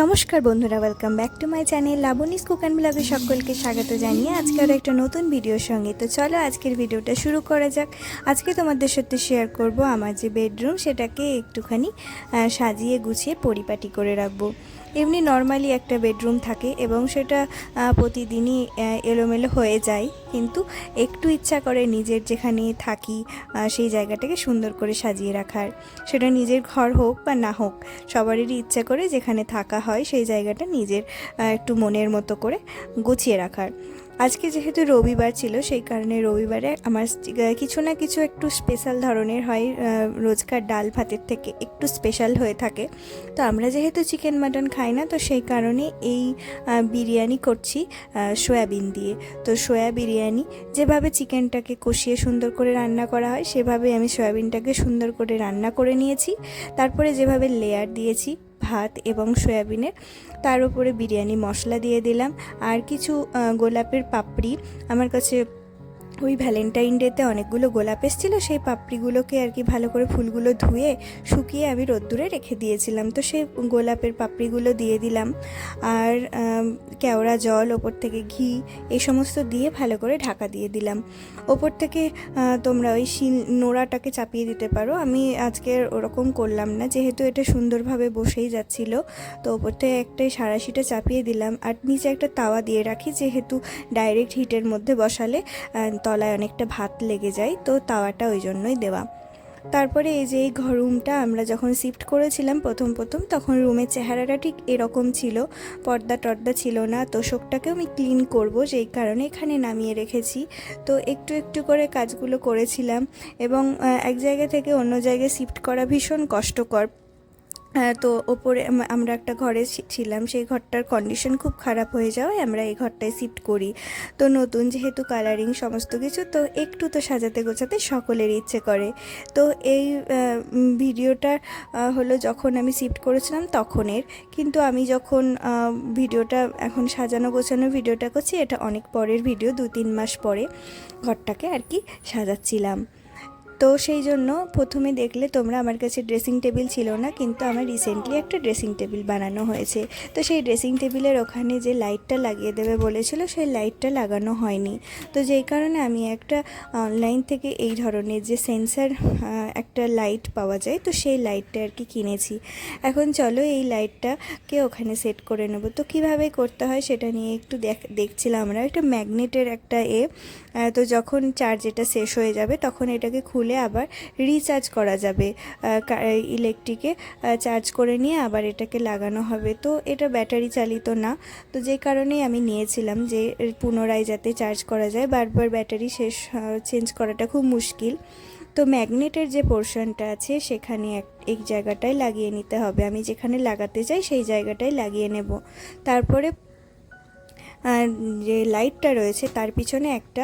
নমস্কার বন্ধুরা, welcome back to my channel Labani's cook and ব্লগে সকলকে স্বাগত জানিয়ে আজকে আরও একটা নতুন ভিডিওর সঙ্গে। তো চলো আজকের ভিডিওটা শুরু করা যাক। আজকে তোমাদের সাথে শেয়ার করব আমার যে বেডরুম, সেটাকে একটুখানি সাজিয়ে গুছিয়ে পরিপাটি করে রাখবো। এমনি নর্মালি একটা বেডরুম থাকে এবং সেটা প্রতিদিনই এলোমেলো হয়ে যায়, কিন্তু একটু ইচ্ছা করে নিজের যেখানে থাকি সেই জায়গাটাকে সুন্দর করে সাজিয়ে রাখার। সেটা নিজের ঘর হোক বা না হোক, সবারই ইচ্ছা করে যেখানে থাকা হয় সেই জায়গাটা নিজের একটু মনের মতো করে গুছিয়ে রাখার। আজকে যেহেতু রবিবার ছিল, সেই কারণে রবিবারে আমার কিছু না কিছু একটু স্পেশাল ধরনের হয়, রোজকার ডাল ভাতের থেকে একটু স্পেশাল হয়ে থাকে। তো আমরা যেহেতু চিকেন মাটন খাই না, তো সেই কারণে এই বিরিয়ানি করছি সয়াবিন দিয়ে। তো সয়া বিরিয়ানি যেভাবে চিকেনটাকে কষিয়ে সুন্দর করে রান্না করা হয়, সেভাবে আমি সয়াবিনটাকে সুন্দর করে রান্না করে নিয়েছি। তারপরে যেভাবে লেয়ার দিয়েছি ভাত এবং সয়াবিনের, তার উপরে বিরিয়ানি মশলা দিয়ে দিলাম আর কিছু গোলাপের পাপড়ি। আমার কাছে ওই ভ্যালেন্টাইন ডেতে অনেকগুলো গোলাপ এসেছিলো, সেই পাপড়িগুলোকে আর কি ভালো করে ফুলগুলো ধুয়ে শুকিয়ে আমি রোদ্দুরে রেখে দিয়েছিলাম। তো সেই গোলাপের পাপড়িগুলো দিয়ে দিলাম আর কেওড়া জল, ওপর থেকে ঘি, এই সমস্ত দিয়ে ভালো করে ঢাকা দিয়ে দিলাম। ওপর থেকে তোমরা ওই নোড়াটাকে চাপিয়ে দিতে পারো, আমি আজকে ওরকম করলাম না, যেহেতু এটা সুন্দরভাবে বসেই যাচ্ছিল। তো ওপর থেকে একটা সাঁড়াশিটা চাপিয়ে দিলাম আর নিচে একটা তাওয়া দিয়ে রাখি, যেহেতু ডাইরেক্ট হিটের মধ্যে বসালে তলায় অনেকটা ভাত লেগে যায়, তো তাওয়াটা ওই জন্যই দেওয়া। তারপরে এই যে এই রুমটা আমরা যখন শিফট করেছিলাম প্রথম তখন রুমের চেহারাটা ঠিক এরকম ছিল, পর্দা টর্দা ছিল না। তোষকটাকেও আমি ক্লিন করব, যেই কারণে এখানে নামিয়ে রেখেছি। তো একটু একটু করে কাজগুলো করেছিলাম এবং এক জায়গা থেকে অন্য জায়গায় শিফট করা ভীষণ কষ্টকর। তো ওপরে আমরা একটা ঘরে ছিলাম, সেই ঘরটার কন্ডিশন খুব খারাপ হয়ে যাওয়ায় আমরা এই ঘরটায় শিফট করি। তো নতুন যেহেতু কালারিং সমস্ত কিছু, তো একটু তো সাজাতে গোছাতে সকলের ইচ্ছে করে। তো এই ভিডিওটা হলো যখন আমি শিফট করেছিলাম তখনের, কিন্তু আমি যখন ভিডিওটা এখন সাজানো গোছানো ভিডিওটা করছি, এটা অনেক পরের ভিডিও, 2-3 মাস পরে ঘরটাকে আর কি সাজাচ্ছিলাম। তো সেই জন্য প্রথমে দেখলে তোমরা আমার কাছে ড্রেসিং টেবিল ছিল না, কিন্তু আমার রিসেন্টলি একটা ড্রেসিং টেবিল বানানো হয়েছে। তো সেই ড্রেসিং টেবিলের ওখানে যে লাইটটা লাগিয়ে দেবে বলেছিল, সেই লাইটটা লাগানো হয়নি। তো যেই কারণে আমি একটা অনলাইন থেকে এই ধরনের যে সেন্সার একটা লাইট পাওয়া যায়, তো সেই লাইটটা আর কি কিনেছি। এখন চলো এই লাইটটাকে ওখানে সেট করে নেব। তো কীভাবে করতে হয় সেটা নিয়ে একটু দেখছিলাম আমরা। একটা ম্যাগনেটের একটা তো যখন চার্জ এটা শেষ হয়ে যাবে তখন এটাকে খুলে আবার রিচার্জ করা যাবে, ইলেকট্রিকে চার্জ করে নিয়ে আবার এটাকে লাগানো হবে। তো এটা ব্যাটারি চালিত না, তো যে কারণেই আমি নিয়েছিলাম যে পুনরায় যাতে চার্জ করা যায়, বারবার ব্যাটারি শেষ চেঞ্জ করাটা খুব মুশকিল। তো ম্যাগনেটের যে পোর্শনটা আছে সেখানে এক জায়গাটায় লাগিয়ে নিতে হবে, আমি যেখানে লাগাতে চাই সেই জায়গাটায় লাগিয়ে নেব। তারপরে যে লাইটটা রয়েছে তার পিছনে একটা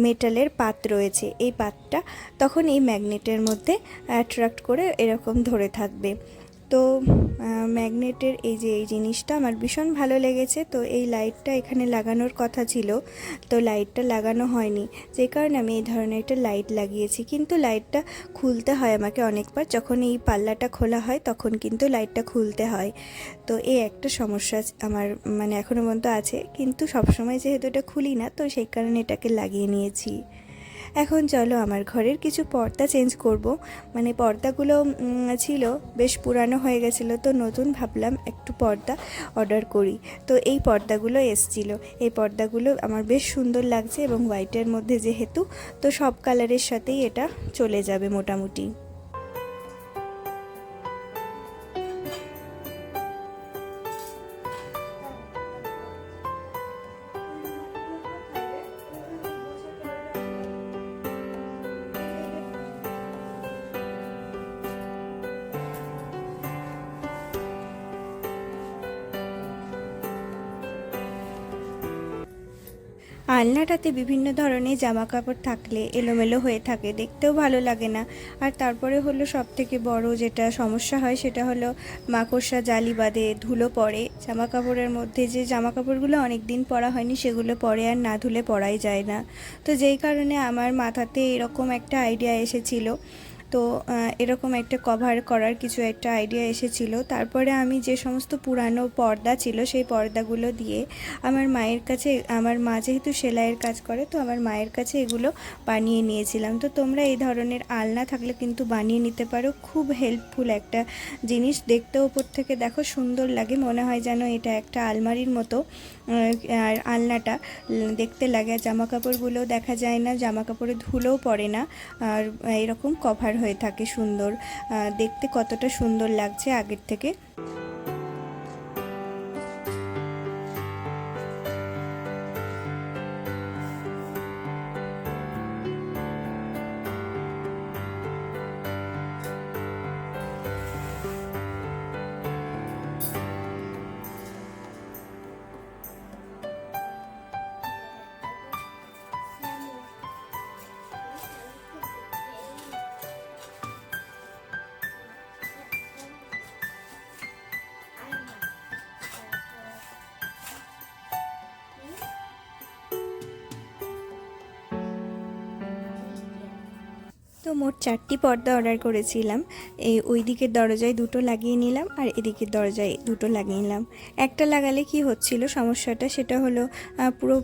মেটালের পাত রয়েছে, এই পাতটা তখন এই ম্যাগনেটের মধ্যে অ্যাট্রাক্ট করে এরকম ধরে থাকবে। তো ম্যাগনেটের এই জিনিসটা আমার ভীষণ ভালো লেগেছে। তো এই লাইটটা এখানে লাগানোর কথা ছিল, তো লাইটটা লাগানো হয়নি, যে কারণে আমি এই ধরনের একটা লাইট লাগিয়েছি। কিন্তু লাইটটা খুলতে হয় আমাকে অনেকবার, যখন এই পাল্লাটা খোলা হয় তখন কিন্তু লাইটটা খুলতে হয়। তো এই একটা সমস্যা আমার মানে এখনও পর্যন্ত আছে, কিন্তু সবসময় যেহেতু এটা খুলি না, তো সেই কারণে এটাকে লাগিয়ে নিয়েছি। এখন চলো আমার ঘরের কিছু পর্দা চেঞ্জ করব, মানে পর্দাগুলো ছিল বেশ পুরানো হয়ে গেছিলো, তো নতুন ভাবলাম একটু পর্দা অর্ডার করি। তো এই পর্দাগুলো এসেছিলো, এই পর্দাগুলো আমার বেশ সুন্দর লাগছে এবং হোয়াইটের মধ্যে যেহেতু, তো সব কালারের সাথেই এটা চলে যাবে মোটামুটি। আলনাটাতে বিভিন্ন ধরনের জামা কাপড় থাকলে এলোমেলো হয়ে থাকে, দেখতেও ভালো লাগে না। আর তারপরে হলো সবথেকে বড় যেটা সমস্যা হয় সেটা হলো মাকড়সা জালি বাঁধে, ধুলো পড়ে জামা কাপড়ের মধ্যে, যে জামা কাপড়গুলো অনেক দিন পরা হয়নি সেগুলো পরে আর না ধুলে পরাই যায় না। তো যেই কারণে আমার মাথাতে এরকম একটা আইডিয়া এসেছিলো তো এরকম একটা কভার করার কিছু একটা আইডিয়া এসেছিল। তারপরে আমি যে সমস্ত পুরানো পর্দা ছিল সেই পর্দাগুলো দিয়ে আমার মায়ের কাছে, আমার মা যেহেতু সেলাইয়ের কাজ করে, তো আমার মায়ের কাছে এগুলো বানিয়ে নিয়েছিলাম। তো তোমরা এই ধরনের আলনা থাকলে কিন্তু বানিয়ে নিতে পারো, খুব হেল্পফুল একটা জিনিস। দেখতে ওপর থেকে দেখো সুন্দর লাগে, মনে হয় যেন এটা একটা আলমারির মতো। আর আলনাটা দেখতে লাগে, আর জামা কাপড়গুলোও দেখা যায় না, জামা কাপড়ে ধুলোও পড়ে না, আর এরকম কভার হয়ে থাকে সুন্দর। দেখতে কতটা সুন্দর লাগছে আগের থেকে। তো মোট 4টি পর্দা অর্ডার করেছিলাম। ওই দিকের দরজায় 2টো লাগিয়ে নিলাম, আর এদিকের দরজায় 2টো লাগিয়ে নিলাম। একটা লাগালে কি হচ্ছিল সমস্যাটা, সেটা হলো পুরো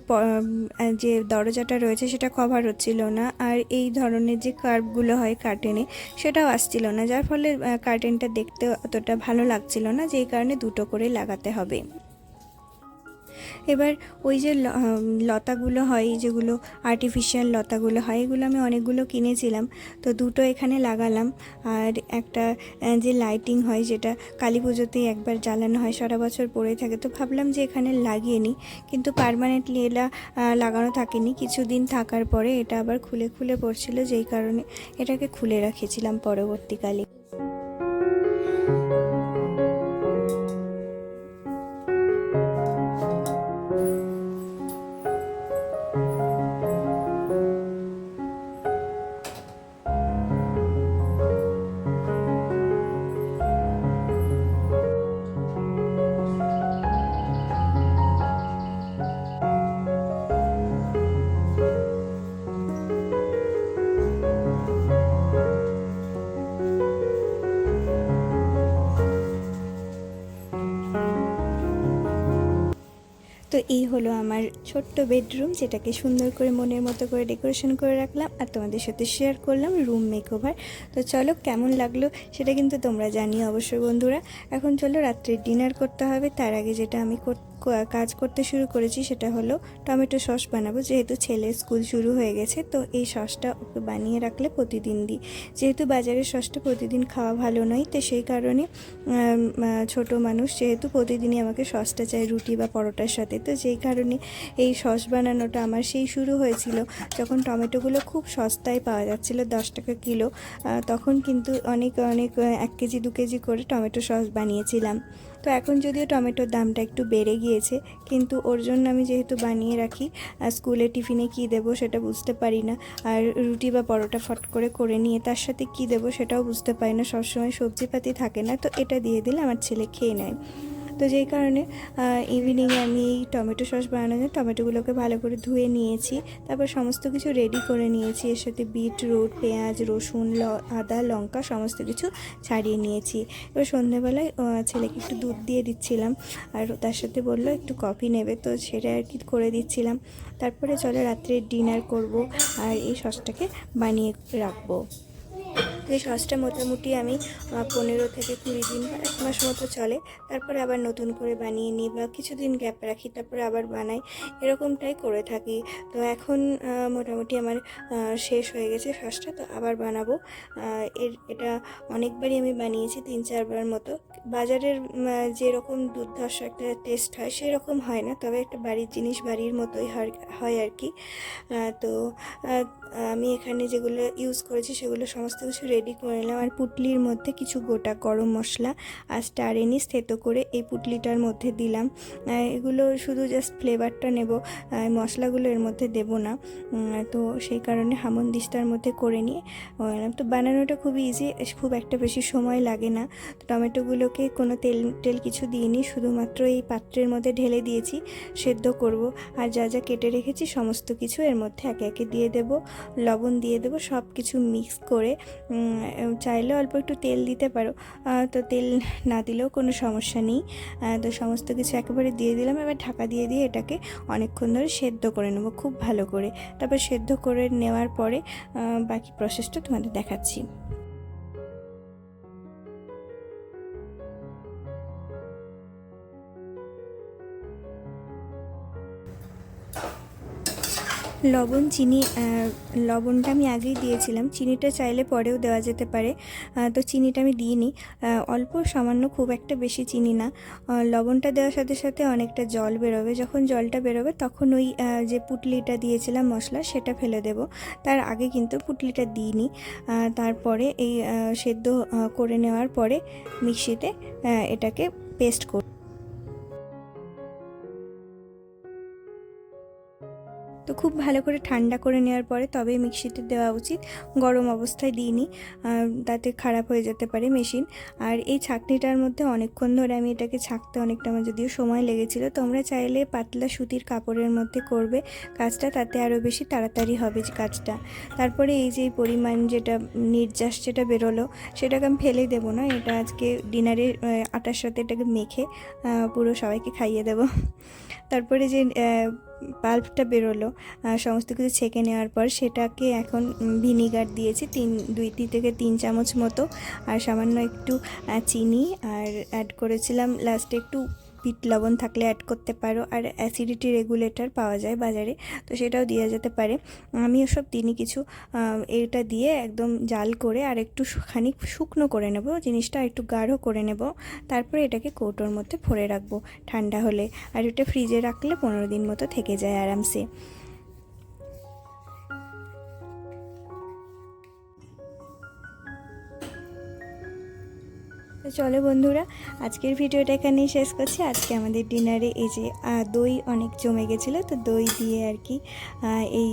যে দরজাটা রয়েছে সেটা কভার হচ্ছিল না, আর এই ধরনের যে কার্ভগুলো হয় কার্টেনে সেটাও আসছিল না, যার ফলে কার্টেনটা দেখতে অতটা ভালো লাগছিল না, যেই কারণে 2টো করে লাগাতে হবে। এবার ওই যে লতাগুলো হয়, যেগুলো আর্টিফিশিয়াল লতাগুলো হয়, এগুলো আমি অনেকগুলো কিনেছিলাম। তো 2টো এখানে লাগালাম। আর একটা যে লাইটিং হয়, যেটা কালী পুজোতেই একবার জ্বালানো হয়, সারা বছর পড়ে থাকে, তো ভাবলাম যে এখানে লাগিয়ে নিই, কিন্তু পার্মানেন্টলি এটা লাগানো থাকেনি। কিছুদিন থাকার পরে এটা আবার খুলে খুলে পড়ছিল, যেই কারণে এটাকে খুলে রেখেছিলাম পরবর্তীকালে। তো এই হলো আমার ছোট্ট বেডরুম, যেটাকে সুন্দর করে মনের মতো করে ডেকোরেশন করে রাখলাম আর তোমাদের সাথে শেয়ার করলাম রুম মেকওভার। তো চলো, কেমন লাগলো সেটা কিন্তু তোমরা জানিও অবশ্যই বন্ধুরা। এখন চলো রাত্রে ডিনার করতে হবে। তার আগে যেটা আমি কাজ করতে শুরু করেছি সেটা হলো টমেটো সস বানাবো। যেহেতু ছেলের স্কুল শুরু হয়ে গেছে, তো এই সসটা ওকে বানিয়ে রাখলে প্রতিদিন দিই। যেহেতু বাজারের সসটা প্রতিদিন খাওয়া ভালো নয়, তো সেই কারণে ছোট মানুষ যেহেতু প্রতিদিনই আমাকে সসটা চাই রুটি বা পরোটার সাথে, তো যেই কারণে এই সস বানানোটা আমার সেই শুরু হয়েছিল যখন টমেটোগুলো খুব সস্তায় পাওয়া যাচ্ছিল, 10 টাকা কিলো। তখন কিন্তু অনেক 1 কেজি 2 কেজি করে টমেটো সস বানিয়েছিলাম। তো এখন যদিও টমেটোর দামটা একটু বেড়ে গিয়েছে, কিন্তু ওর জন্য আমি যেহেতু বানিয়ে রাখি, স্কুলে টিফিনে কী দেবো সেটা বুঝতে পারি না, আর রুটি বা পরোটা ফট করে নিয়ে তার সাথে কী দেবো সেটাও বুঝতে পারি না, সবসময় সবজিপাতি থাকে না, তো এটা দিয়ে দিলে আমার ছেলে খেয়ে নেয়। তো যেই কারণে ইভিনিংয়ে আমি এই টমেটো সস বানানোর জন্য টমেটোগুলোকে ভালো করে ধুয়ে নিয়েছি, তারপর সমস্ত কিছু রেডি করে নিয়েছি। এর সাথে বিটরুট, পেঁয়াজ, রসুন, আদা, লঙ্কা সমস্ত কিছু ছাড়িয়ে নিয়েছি। এবার সন্ধ্যেবেলায় ছেলেকে একটু দুধ দিয়ে দিচ্ছিলাম, আর তার সাথে বললো একটু কফি নেবে, তো সেটা আর কি করে দিচ্ছিলাম। তারপরে চলো রাত্রে ডিনার করব, আর এই সসটাকে বানিয়ে রাখবো। এই সসটা মোটামুটি আমি 15 থেকে 20 দিন বা 1 মাস মতো চলে, তারপরে আবার নতুন করে বানিয়ে নিই বা কিছুদিন গ্যাপ রাখি, তারপরে আবার বানাই, এরকমটাই করে থাকি। তো এখন মোটামুটি আমার শেষ হয়ে গেছে সসটা, তো আবার বানাবো। এটা অনেকবারই আমি বানিয়েছি, 3-4 বার মতো। বাজারের যেরকম দুর্ধর্ষ একটা টেস্ট হয় সেরকম হয় না, তবে একটা বাড়ির জিনিস বাড়ির মতোই হয় আর কি। তো আমি এখানে যেগুলো ইউজ করেছি সেগুলো সমস্ত কিছু রেডি করে নিলাম। আর পুটলির মধ্যে কিছু গোটা গরম মশলা আর স্টার এনিস থেতো করে এই পুটলিটার মধ্যে দিলাম। এগুলো শুধু জাস্ট ফ্লেভারটা নেব, মশলাগুলো এর মধ্যে দেব না, তো সেই কারণে হামনদিস্তার মধ্যে করে নিয়ে তো বানানোটা খুবই ইজি, খুব একটা বেশি সময় লাগে না। তো টমেটোগুলোকে কোনো তেল কিছু দিইনি, শুধুমাত্র এই পাত্রের মধ্যে ঢেলে দিয়েছি, সেদ্ধ করব। আর যা যা কেটে রেখেছি সমস্ত কিছু এর মধ্যে একে একে দিয়ে দেব। লবণ দিয়ে দেবো, সব কিছু মিক্স করে চাইলে অল্প একটু তেল দিতে পারো, তো তেল না দিলেও কোনো সমস্যা নেই। তো সমস্ত কিছু একেবারে দিয়ে দিলাম। এবার ঢাকা দিয়ে দিয়ে এটাকে অনেকক্ষণ ধরে সেদ্ধ করে নেবো খুব ভালো করে। তারপর সেদ্ধ করে নেওয়ার পরে বাকি প্রসেসটা তোমাদের দেখাচ্ছি। লবণ, চিনি, লবণটা আমি আগেই দিয়েছিলাম, চিনিটা চাইলে পরেও দেওয়া যেতে পারে, তো চিনিটা আমি দিইনি, অল্প সামান্য, খুব একটা বেশি চিনি না। লবণটা দেওয়ার সাথে সাথে অনেকটা জল বেরোবে, যখন জলটা বেরোবে তখন ওই যে পুটলিটা দিয়েছিলাম মশলা সেটা ফেলে দেব। তার আগে কিন্তু পুটলিটা দিইনি। তারপরে এই সেদ্ধ করে নেওয়ার পরে মিক্সিতে এটাকে পেস্ট করব। তো খুব ভালো করে ঠান্ডা করে নেওয়ার পরে তবেই মিক্সিতে দেওয়া উচিত, গরম অবস্থায় দিইনি, তাতে খারাপ হয়ে যেতে পারে মেশিন। আর এই ছাঁকনিটার মধ্যে অনেকক্ষণ ধরে আমি এটাকে ছাঁকতে অনেকটা আমার যদিও সময় লেগেছিল। তোমরা চাইলে পাতলা সুতির কাপড়ের মধ্যে করবে কাজটা, তাতে আরও বেশি তাড়াতাড়ি হবে কাজটা। তারপরে এই যে পরিমাণ যেটা নির্যাস যেটা বেরোলো সেটাকে আমি ফেলে দেবো না, এটা আজকে ডিনারে আটার সাথে এটাকে মেখে পুরো সবাইকে খাইয়ে দেবো। তারপরে যে পাল্পটা বেরোলো সমস্ত কিছু ছেঁকে নেওয়ার পর, সেটাকে এখন ভিনিগার দিয়েছি 2 থেকে 3 চামচ মতো, আর সামান্য একটু চিনি, আর অ্যাড করেছিলাম লাস্টে একটু বিট লবণ, থাকলে অ্যাড করতে পারো। আর অ্যাসিডিটি রেগুলেটর পাওয়া যায় বাজারে, তো সেটাও দেওয়া যেতে পারে। আমি ওসব দিনই কিছু, এটা দিয়ে একদম জাল করে আর একটু খানিক শুকনো করে নেব জিনিসটা, একটু গাঢ় করে নেব। তারপরে এটাকে কৌটোর মধ্যে ভরে রাখবো ঠান্ডা হলে, আর এটা ফ্রিজে রাখলে 15 দিন মতো থেকে যায় আরামসে। তো চলো বন্ধুরা, আজকের ভিডিওটা এখানেই শেষ করছি। আজকে আমাদের ডিনারে এই যে দই অনেক জমে গেছিলো, তো দই দিয়ে আর কি এই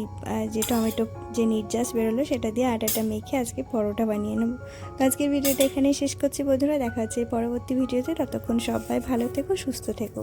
যে টমেটো যে নির্যাস বেরোলো সেটা দিয়ে আটাটা মেখে আজকে পরোটা বানিয়ে নেব। তো আজকের ভিডিওটা এখানেই শেষ করছি বন্ধুরা, দেখা হচ্ছে পরবর্তী ভিডিওতে। ততক্ষণ সবাই ভালো থেকো, সুস্থ থেকো।